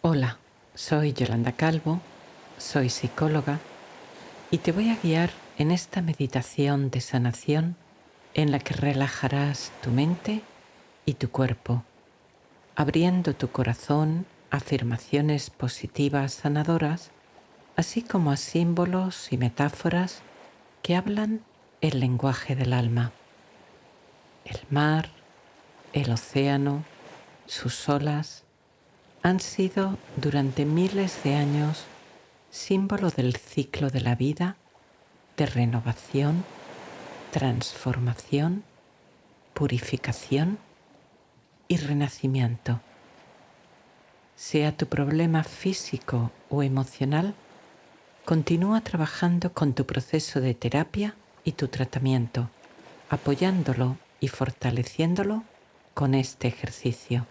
Hola, soy Yolanda Calvo, soy psicóloga y te voy a guiar en esta meditación de sanación en la que relajarás tu mente y tu cuerpo, abriendo tu corazón a afirmaciones positivas sanadoras, así como a símbolos y metáforas que hablan el lenguaje del alma. El mar, el océano, sus olas han sido durante miles de años símbolo del ciclo de la vida, de renovación, transformación, purificación y renacimiento. Sea tu problema físico o emocional, continúa trabajando con tu proceso de terapia y tu tratamiento, apoyándolo y fortaleciéndolo con este ejercicio.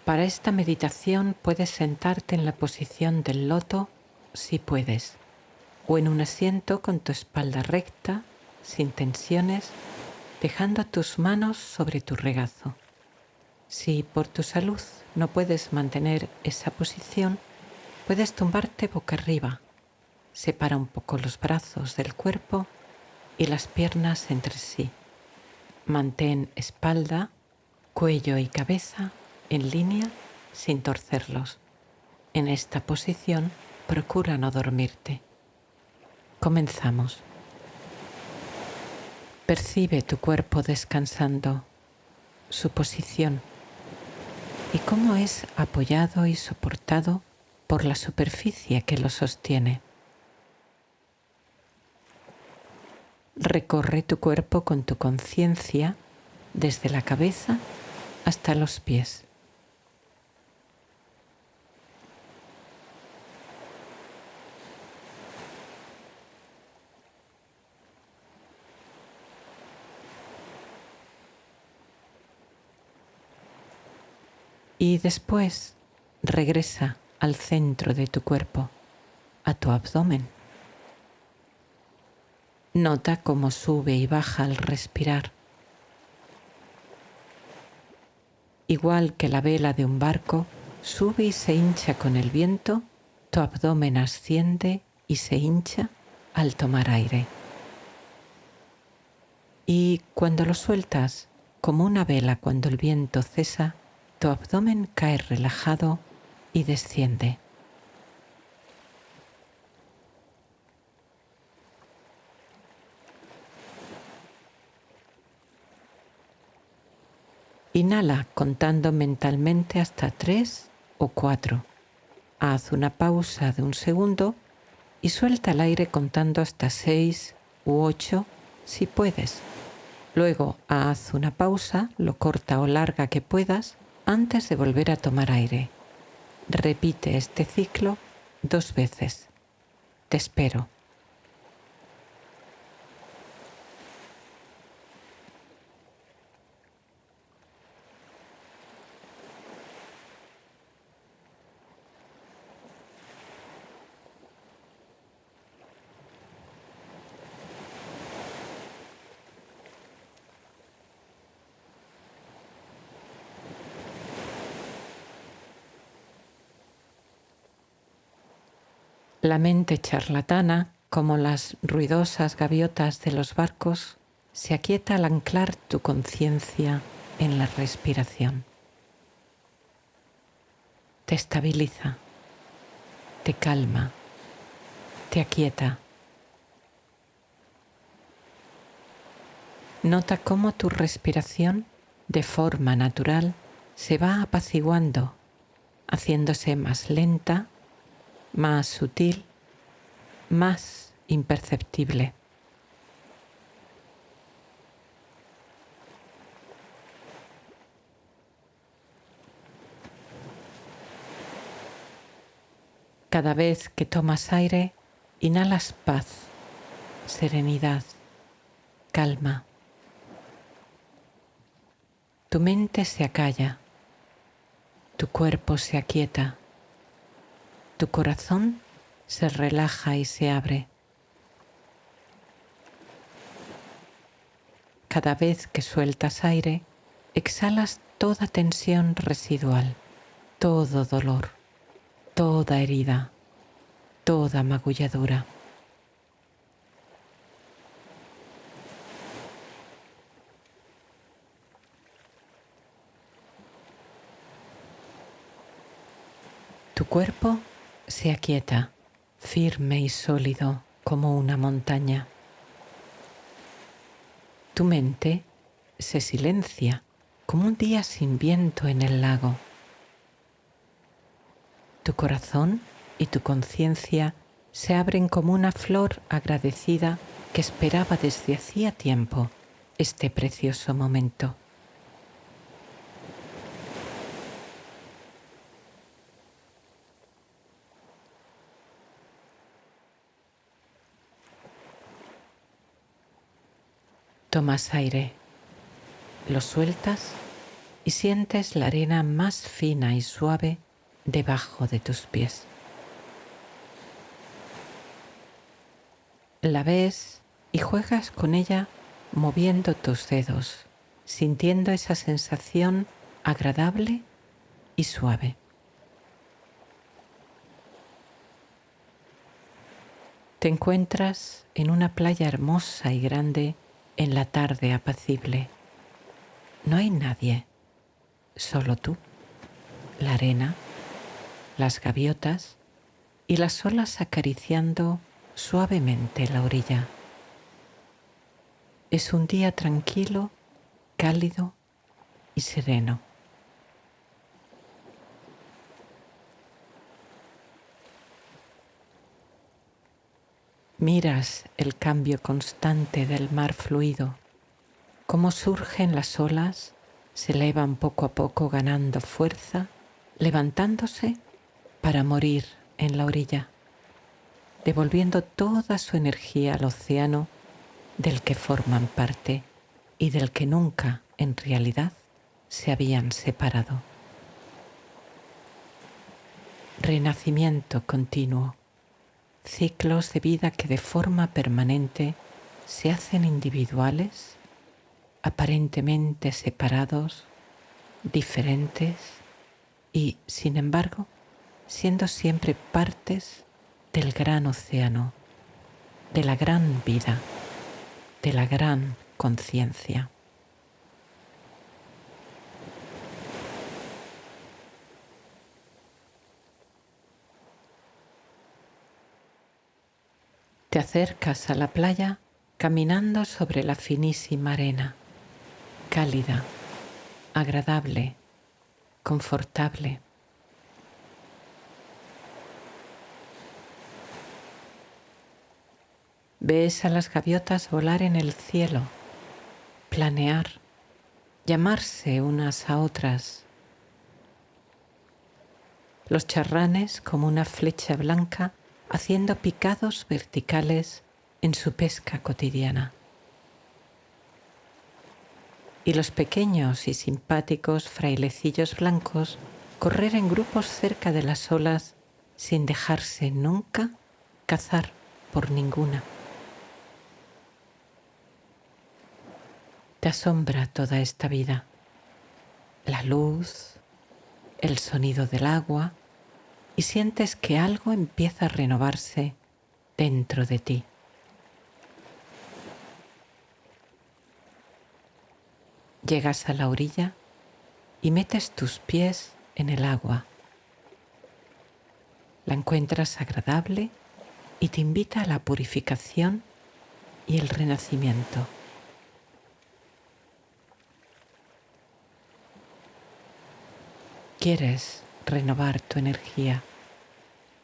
Para esta meditación puedes sentarte en la posición del loto si puedes, o en un asiento con tu espalda recta, sin tensiones, dejando tus manos sobre tu regazo. Si por tu salud no puedes mantener esa posición, puedes tumbarte boca arriba. Separa un poco los brazos del cuerpo y las piernas entre sí. Mantén espalda, cuello y cabeza en línea sin torcerlos. En esta posición, procura no dormirte. Comenzamos. Percibe tu cuerpo descansando, su posición y cómo es apoyado y soportado por la superficie que lo sostiene. Recorre tu cuerpo con tu conciencia desde la cabeza hasta los pies. Y después regresa al centro de tu cuerpo, a tu abdomen. Nota cómo sube y baja al respirar. Igual que la vela de un barco sube y se hincha con el viento, tu abdomen asciende y se hincha al tomar aire. Y cuando lo sueltas, como una vela cuando el viento cesa, tu abdomen cae relajado y desciende. Inhala contando mentalmente hasta 3 o 4. Haz una pausa de un segundo y suelta el aire contando hasta 6 u 8 si puedes. Luego haz una pausa, lo corta o larga que puedas, antes de volver a tomar aire. Repite este ciclo 2 veces. Te espero. La mente charlatana, como las ruidosas gaviotas de los barcos, se aquieta al anclar tu conciencia en la respiración. Te estabiliza, te calma, te aquieta. Nota cómo tu respiración, de forma natural, se va apaciguando, haciéndose más lenta, más sutil, más imperceptible. Cada vez que tomas aire, inhalas paz, serenidad, calma. Tu mente se acalla, tu cuerpo se aquieta, tu corazón se relaja y se abre. Cada vez que sueltas aire, exhalas toda tensión residual, todo dolor, toda herida, toda magulladura. Tu cuerpo se aquieta, firme y sólido como una montaña. Tu mente se silencia como un día sin viento en el lago. Tu corazón y tu conciencia se abren como una flor agradecida que esperaba desde hacía tiempo este precioso momento. Tomas aire, lo sueltas y sientes la arena más fina y suave debajo de tus pies. La ves y juegas con ella moviendo tus dedos, sintiendo esa sensación agradable y suave. Te encuentras en una playa hermosa y grande en la tarde apacible. No hay nadie, solo tú, la arena, las gaviotas y las olas acariciando suavemente la orilla. Es un día tranquilo, cálido y sereno. Miras el cambio constante del mar fluido, cómo surgen las olas, se elevan poco a poco ganando fuerza, levantándose para morir en la orilla, devolviendo toda su energía al océano del que forman parte y del que nunca, en realidad, se habían separado. Renacimiento continuo, ciclos de vida que de forma permanente se hacen individuales, aparentemente separados, diferentes y, sin embargo, siendo siempre partes del gran océano, de la gran vida, de la gran conciencia. Te acercas a la playa caminando sobre la finísima arena, cálida, agradable, confortable. Ves a las gaviotas volar en el cielo, planear, llamarse unas a otras. Los charranes como una flecha blanca haciendo picados verticales en su pesca cotidiana. Y los pequeños y simpáticos frailecillos blancos correr en grupos cerca de las olas sin dejarse nunca cazar por ninguna. Te asombra toda esta vida, la luz, el sonido del agua, y sientes que algo empieza a renovarse dentro de ti. Llegas a la orilla y metes tus pies en el agua. La encuentras agradable y te invita a la purificación y el renacimiento. Quieres renovar tu energía,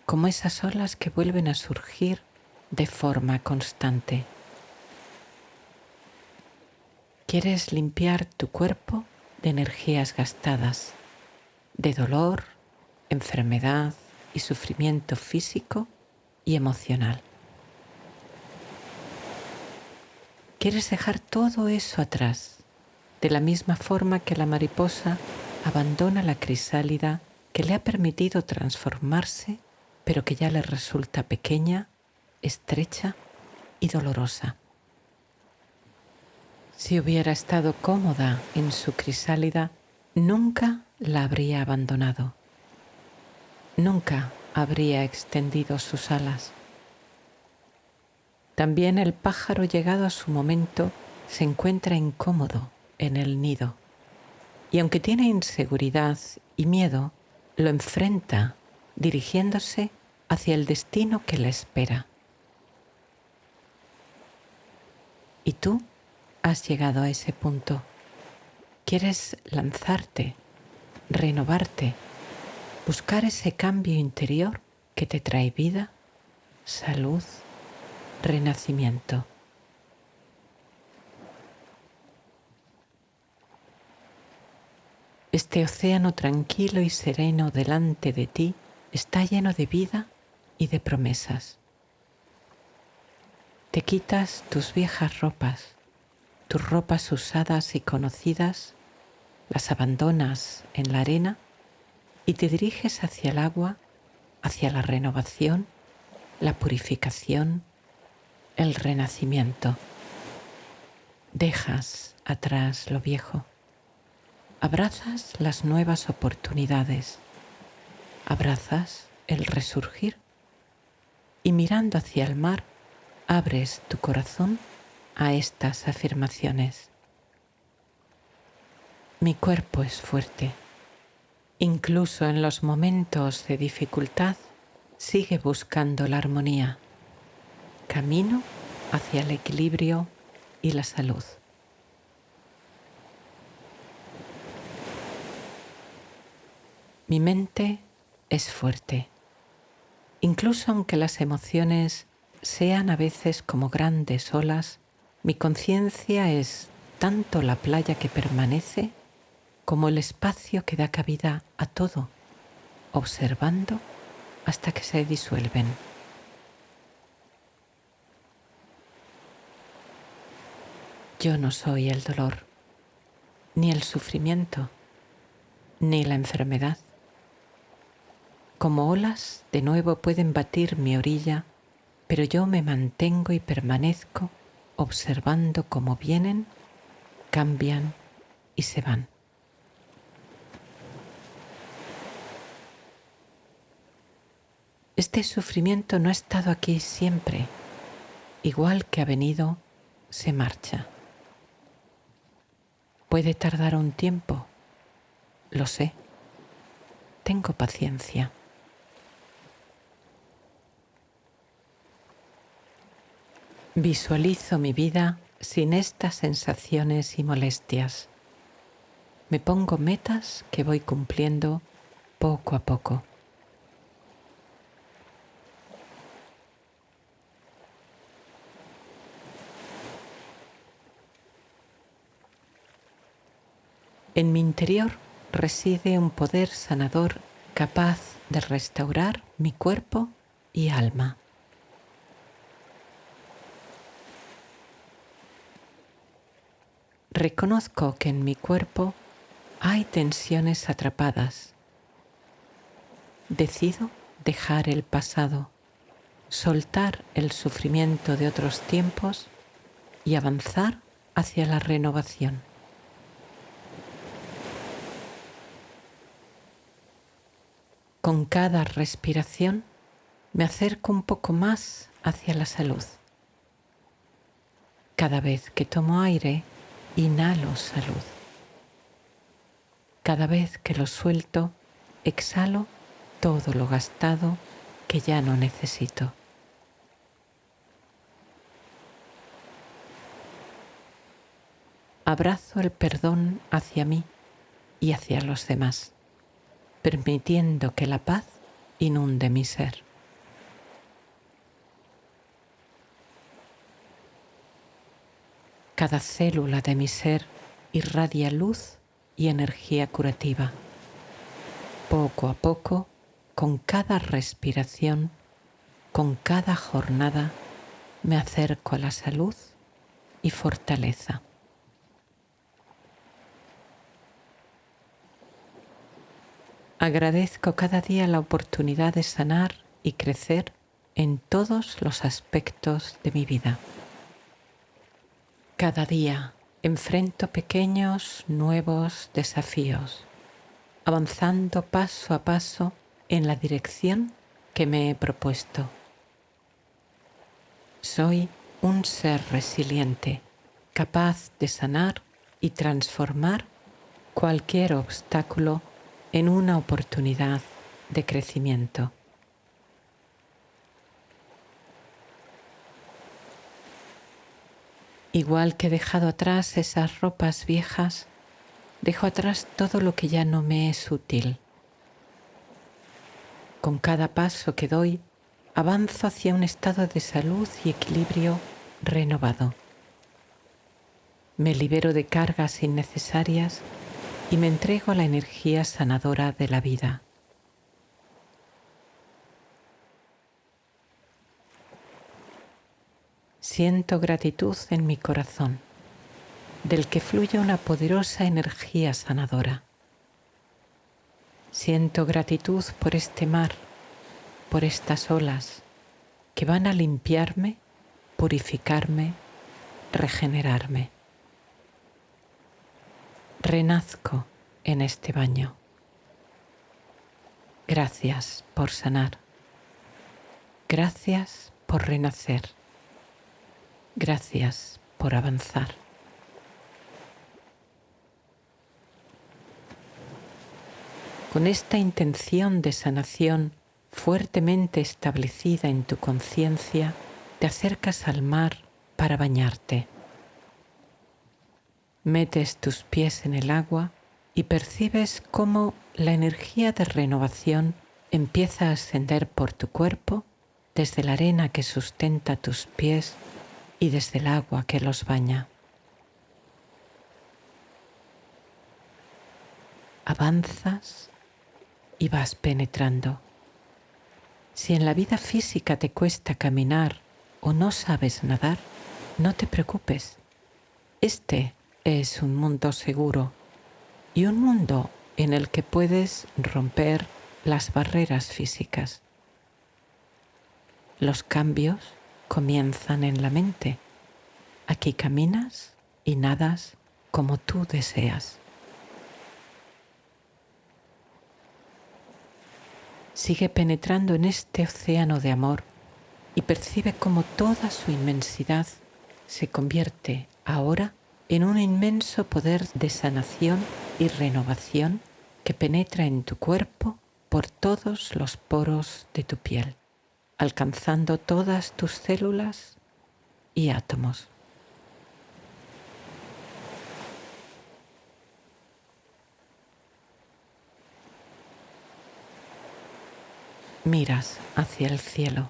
como esas olas que vuelven a surgir de forma constante. Quieres limpiar tu cuerpo de energías gastadas, de dolor, enfermedad y sufrimiento físico y emocional. Quieres dejar todo eso atrás, de la misma forma que la mariposa abandona la crisálida que le ha permitido transformarse, pero que ya le resulta pequeña, estrecha y dolorosa. Si hubiera estado cómoda en su crisálida, nunca la habría abandonado. nunca habría extendido sus alas. También el pájaro, llegado a su momento, se encuentra incómodo en el nido y aunque tiene inseguridad y miedo, lo enfrenta dirigiéndose hacia el destino que le espera. Y tú has llegado a ese punto. Quieres lanzarte, renovarte, buscar ese cambio interior que te trae vida, salud, renacimiento. Este océano tranquilo y sereno delante de ti está lleno de vida y de promesas. Te quitas tus viejas ropas, tus ropas usadas y conocidas, las abandonas en la arena y te diriges hacia el agua, hacia la renovación, la purificación, el renacimiento. Dejas atrás lo viejo. Abrazas las nuevas oportunidades. Abrazas el resurgir y mirando hacia el mar, abres tu corazón a estas afirmaciones. Mi cuerpo es fuerte. Incluso en los momentos de dificultad, sigue buscando la armonía. Camino hacia el equilibrio y la salud. Mi mente es fuerte. Incluso aunque las emociones sean a veces como grandes olas, mi conciencia es tanto la playa que permanece como el espacio que da cabida a todo, observando hasta que se disuelven. Yo no soy el dolor, ni el sufrimiento, ni la enfermedad. Como olas, de nuevo pueden batir mi orilla, pero yo me mantengo y permanezco observando cómo vienen, cambian y se van. Este sufrimiento no ha estado aquí siempre. Igual que ha venido, se marcha. Puede tardar un tiempo, lo sé. Tengo paciencia. Visualizo mi vida sin estas sensaciones y molestias. Me pongo metas que voy cumpliendo poco a poco. En mi interior reside un poder sanador capaz de restaurar mi cuerpo y alma. Reconozco que en mi cuerpo hay tensiones atrapadas. Decido dejar el pasado, soltar el sufrimiento de otros tiempos y avanzar hacia la renovación. Con cada respiración me acerco un poco más hacia la salud. Cada vez que tomo aire, inhalo salud. Cada vez que lo suelto, exhalo todo lo gastado que ya no necesito. Abrazo el perdón hacia mí y hacia los demás, permitiendo que la paz inunde mi ser. Cada célula de mi ser irradia luz y energía curativa. Poco a poco, con cada respiración, con cada jornada, me acerco a la salud y fortaleza. Agradezco cada día la oportunidad de sanar y crecer en todos los aspectos de mi vida. Cada día enfrento pequeños, nuevos desafíos, avanzando paso a paso en la dirección que me he propuesto. Soy un ser resiliente, capaz de sanar y transformar cualquier obstáculo en una oportunidad de crecimiento. Igual que he dejado atrás esas ropas viejas, dejo atrás todo lo que ya no me es útil. Con cada paso que doy, avanzo hacia un estado de salud y equilibrio renovado. Me libero de cargas innecesarias y me entrego a la energía sanadora de la vida. Siento gratitud en mi corazón, del que fluye una poderosa energía sanadora. Siento gratitud por este mar, por estas olas que van a limpiarme, purificarme, regenerarme. Renazco en este baño. Gracias por sanar. Gracias por renacer. Gracias por avanzar. Con esta intención de sanación fuertemente establecida en tu conciencia, te acercas al mar para bañarte. Metes tus pies en el agua y percibes cómo la energía de renovación empieza a ascender por tu cuerpo desde la arena que sustenta tus pies y desde el agua que los baña. Avanzas y vas penetrando. Si en la vida física te cuesta caminar o no sabes nadar, no te preocupes. Este es un mundo seguro y un mundo en el que puedes romper las barreras físicas. Los cambios comienzan en la mente. Aquí caminas y nadas como tú deseas. Sigue penetrando en este océano de amor y percibe cómo toda su inmensidad se convierte ahora en un inmenso poder de sanación y renovación que penetra en tu cuerpo por todos los poros de tu piel, alcanzando todas tus células y átomos. Miras hacia el cielo.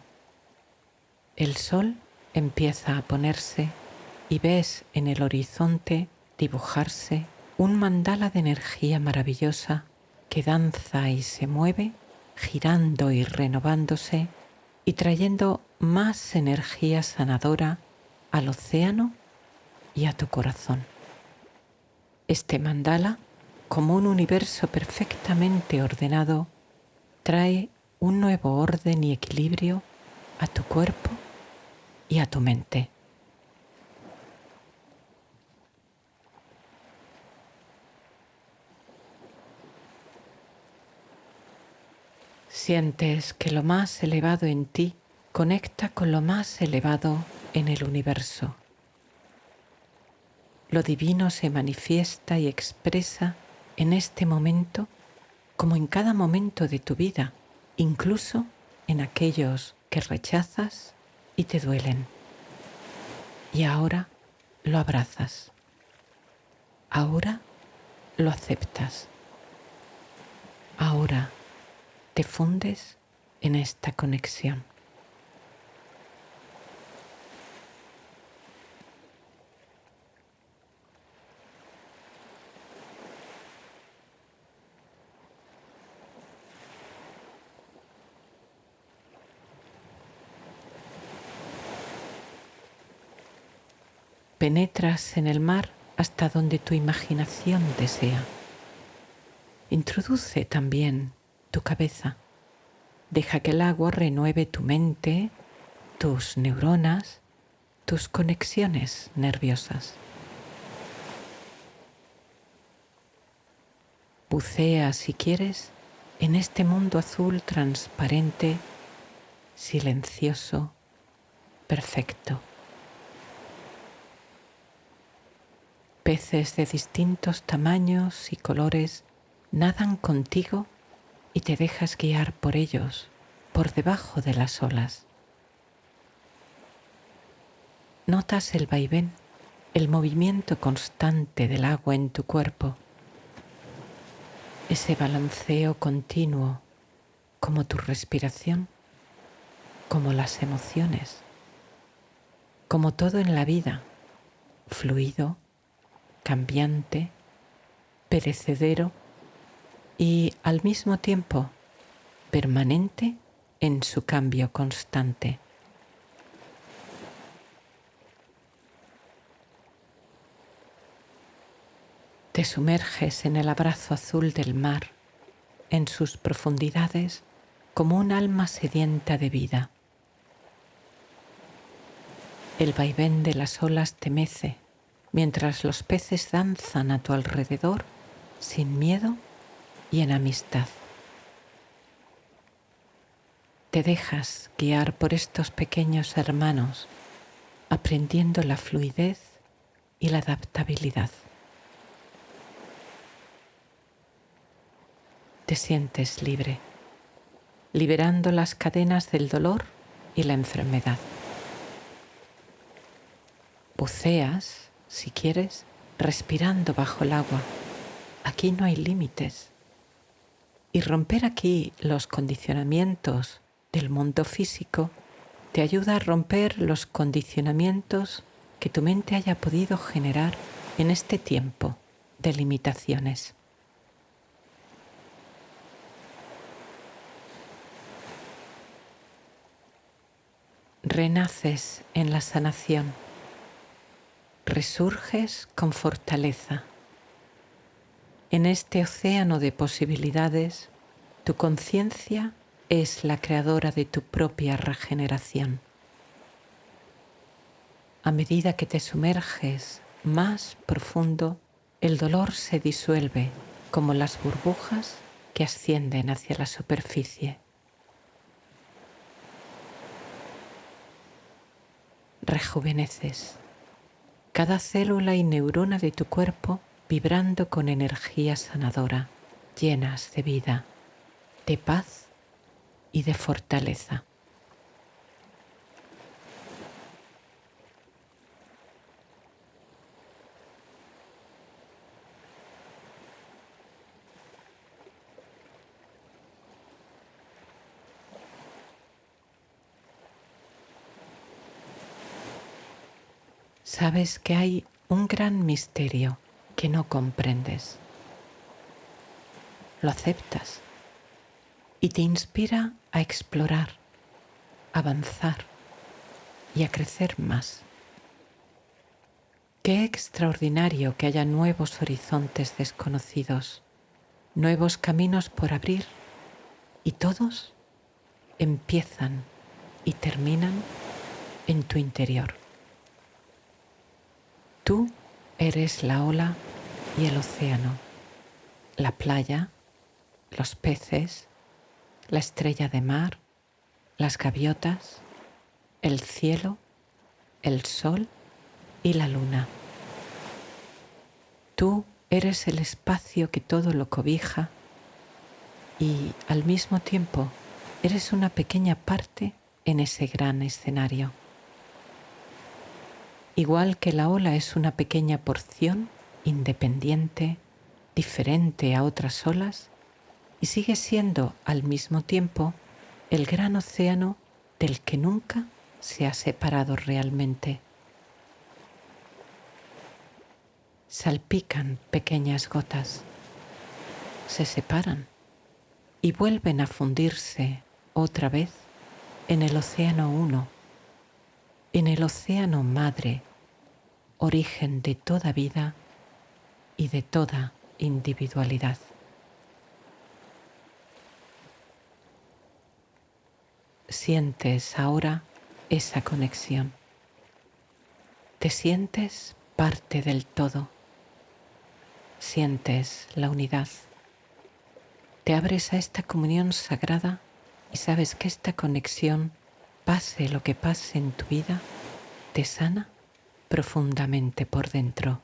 El sol empieza a ponerse y ves en el horizonte dibujarse un mandala de energía maravillosa que danza y se mueve, girando y renovándose y trayendo más energía sanadora al océano y a tu corazón. Este mandala, como un universo perfectamente ordenado, trae un nuevo orden y equilibrio a tu cuerpo y a tu mente. Sientes que lo más elevado en ti conecta con lo más elevado en el universo. Lo divino se manifiesta y expresa en este momento como en cada momento de tu vida, incluso en aquellos que rechazas y te duelen. Y ahora lo abrazas. Ahora lo aceptas. Ahora te fundes en esta conexión. Penetras en el mar hasta donde tu imaginación desea. Introduce también tu cabeza. Deja que el agua renueve tu mente, tus neuronas, tus conexiones nerviosas. Bucea si quieres en este mundo azul transparente, silencioso, perfecto. Peces de distintos tamaños y colores nadan contigo y te dejas guiar por ellos, por debajo de las olas. Notas el vaivén, el movimiento constante del agua en tu cuerpo, ese balanceo continuo, como tu respiración, como las emociones, como todo en la vida, fluido, cambiante, perecedero y al mismo tiempo permanente en su cambio constante. Te sumerges en el abrazo azul del mar, en sus profundidades, como un alma sedienta de vida. El vaivén de las olas te mece, mientras los peces danzan a tu alrededor sin miedo y en amistad. Te dejas guiar por estos pequeños hermanos, aprendiendo la fluidez y la adaptabilidad. Te sientes libre, liberando las cadenas del dolor y la enfermedad. Buceas, si quieres, respirando bajo el agua. Aquí no hay límites. Y romper aquí los condicionamientos del mundo físico te ayuda a romper los condicionamientos que tu mente haya podido generar en este tiempo de limitaciones. Renaces en la sanación, resurges con fortaleza. En este océano de posibilidades, tu conciencia es la creadora de tu propia regeneración. A medida que te sumerges más profundo, el dolor se disuelve como las burbujas que ascienden hacia la superficie. Rejuveneces, cada célula y neurona de tu cuerpo vibrando con energía sanadora, llenas de vida, de paz y de fortaleza. Sabes que hay un gran misterio que no comprendes. Lo aceptas y te inspira a explorar, a avanzar y a crecer más. Qué extraordinario que haya nuevos horizontes desconocidos, nuevos caminos por abrir, y todos empiezan y terminan en tu interior. Tú eres la ola y el océano, la playa, los peces, la estrella de mar, las gaviotas, el cielo, el sol y la luna. Tú eres el espacio que todo lo cobija y al mismo tiempo eres una pequeña parte en ese gran escenario. Igual que la ola es una pequeña porción independiente, diferente a otras olas, y sigue siendo al mismo tiempo el gran océano del que nunca se ha separado realmente. Salpican pequeñas gotas, se separan y vuelven a fundirse otra vez en el océano uno, en el océano madre, origen de toda vida y de toda individualidad. Sientes ahora esa conexión. Te sientes parte del todo. Sientes la unidad. Te abres a esta comunión sagrada y sabes que esta conexión, pase lo que pase en tu vida, te sana profundamente por dentro.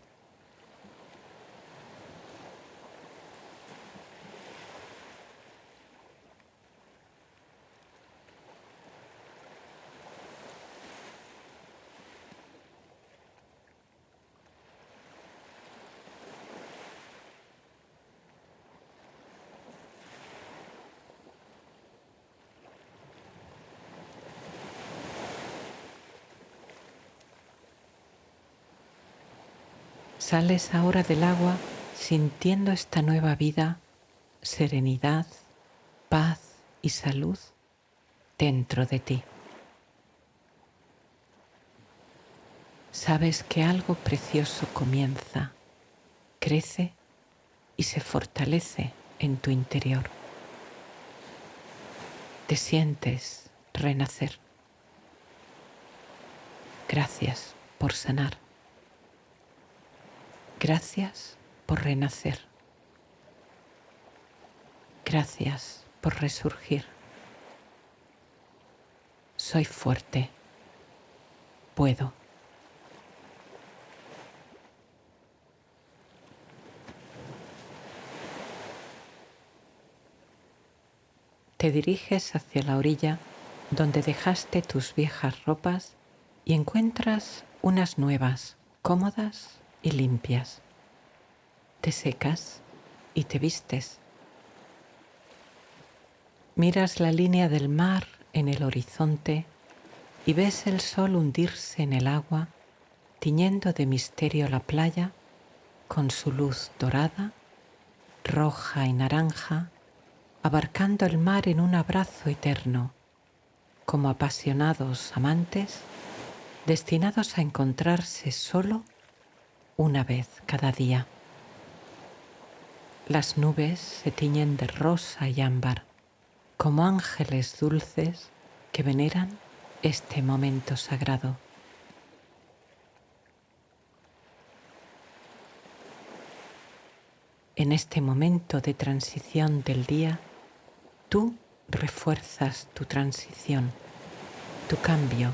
Sales ahora del agua sintiendo esta nueva vida, serenidad, paz y salud dentro de ti. Sabes que algo precioso comienza, crece y se fortalece en tu interior. Te sientes renacer. Gracias por sanar. Gracias por renacer. Gracias por resurgir. Soy fuerte. Puedo. Te diriges hacia la orilla donde dejaste tus viejas ropas y encuentras unas nuevas, cómodas y limpias. Te secas y te vistes. Miras la línea del mar en el horizonte y ves el sol hundirse en el agua, tiñendo de misterio la playa con su luz dorada, roja y naranja, abarcando el mar en un abrazo eterno, como apasionados amantes destinados a encontrarse solo una vez cada día. Las nubes se tiñen de rosa y ámbar, como ángeles dulces que veneran este momento sagrado. En este momento de transición del día, tú refuerzas tu transición, tu cambio,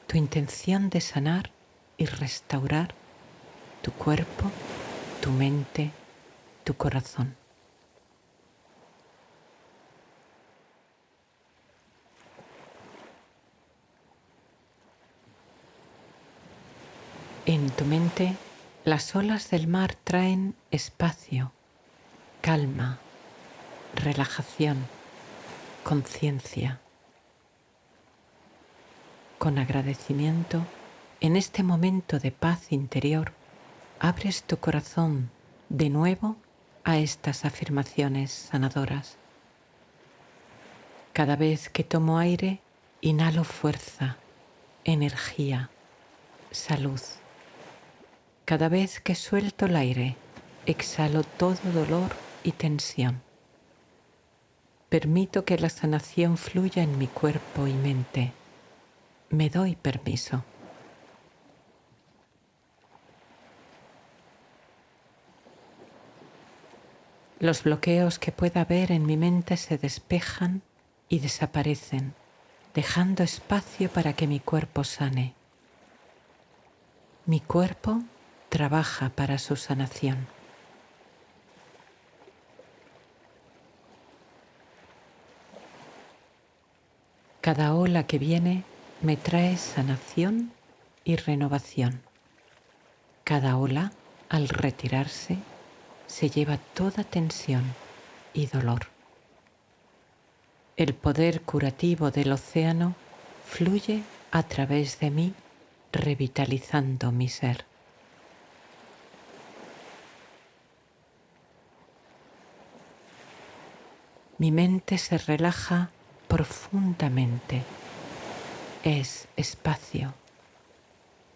tu intención de sanar y restaurar tu cuerpo, tu mente, tu corazón. En tu mente, las olas del mar traen espacio, calma, relajación, conciencia. Con agradecimiento, en este momento de paz interior, abres tu corazón de nuevo a estas afirmaciones sanadoras. Cada vez que tomo aire, inhalo fuerza, energía, salud. Cada vez que suelto el aire, exhalo todo dolor y tensión. Permito que la sanación fluya en mi cuerpo y mente. Me doy permiso. Los bloqueos que pueda haber en mi mente se despejan y desaparecen, dejando espacio para que mi cuerpo sane. Mi cuerpo trabaja para su sanación. Cada ola que viene me trae sanación y renovación. Cada ola, al retirarse, se lleva toda tensión y dolor. El poder curativo del océano fluye a través de mí, revitalizando mi ser. Mi mente se relaja profundamente. Es espacio,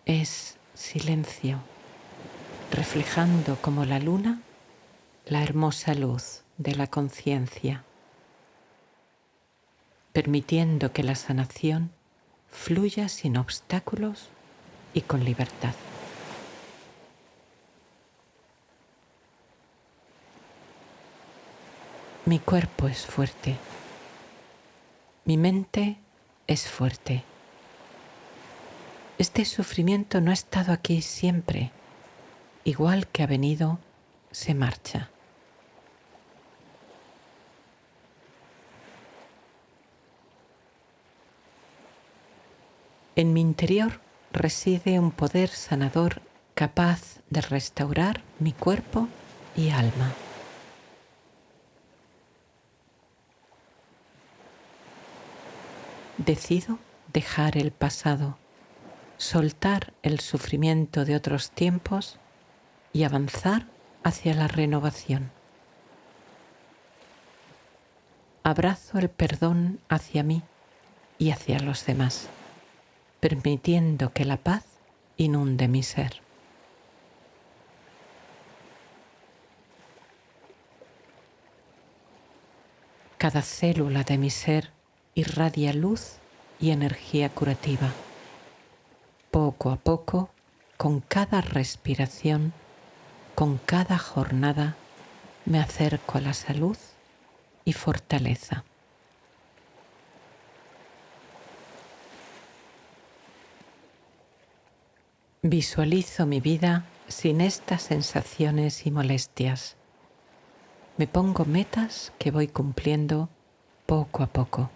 es silencio, reflejando como la luna la hermosa luz de la conciencia, permitiendo que la sanación fluya sin obstáculos y con libertad. Mi cuerpo es fuerte. Mi mente es fuerte. Este sufrimiento no ha estado aquí siempre. Igual que ha venido, se marcha. En mi interior reside un poder sanador capaz de restaurar mi cuerpo y alma. Decido dejar el pasado, soltar el sufrimiento de otros tiempos y avanzar hacia la renovación. Abrazo el perdón hacia mí y hacia los demás, permitiendo que la paz inunde mi ser. Cada célula de mi ser irradia luz y energía curativa. Poco a poco, con cada respiración, con cada jornada, me acerco a la salud y fortaleza. Visualizo mi vida sin estas sensaciones y molestias. Me pongo metas que voy cumpliendo poco a poco.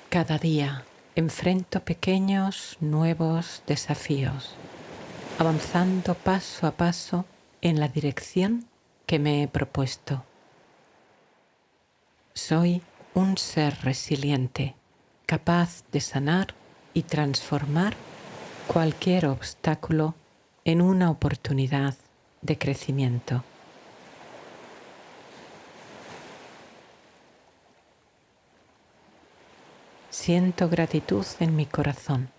Cada día enfrento pequeños, nuevos desafíos, avanzando paso a paso en la dirección que me he propuesto. Soy un ser resiliente, capaz de sanar y transformar cualquier obstáculo en una oportunidad de crecimiento. Siento gratitud en mi corazón,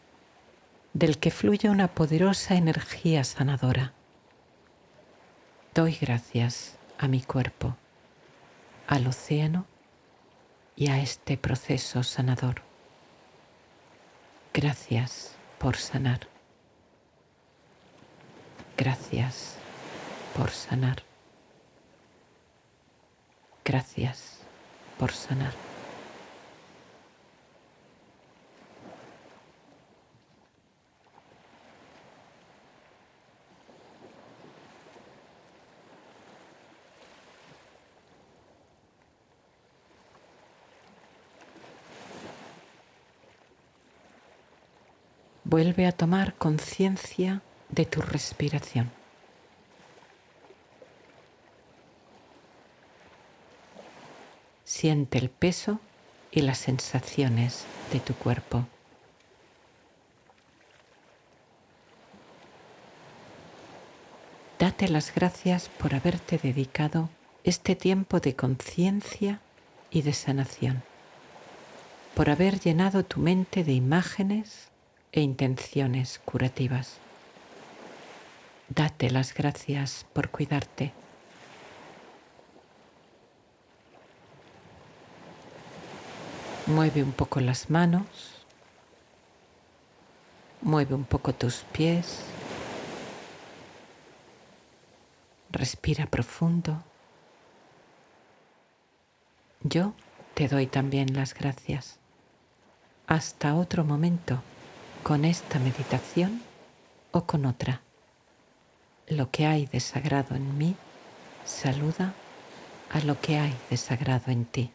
del que fluye una poderosa energía sanadora. Doy gracias a mi cuerpo, al océano y a este proceso sanador. Gracias por sanar. Gracias por sanar. Gracias por sanar. Vuelve a tomar conciencia de tu respiración. Siente el peso y las sensaciones de tu cuerpo. Date las gracias por haberte dedicado este tiempo de conciencia y de sanación, por haber llenado tu mente de imágenes e intenciones curativas. Date las gracias por cuidarte. Mueve un poco las manos, mueve un poco tus pies, respira profundo. Yo te doy también las gracias. Hasta otro momento, con esta meditación o con otra. Lo que hay de sagrado en mí saluda a lo que hay de sagrado en ti.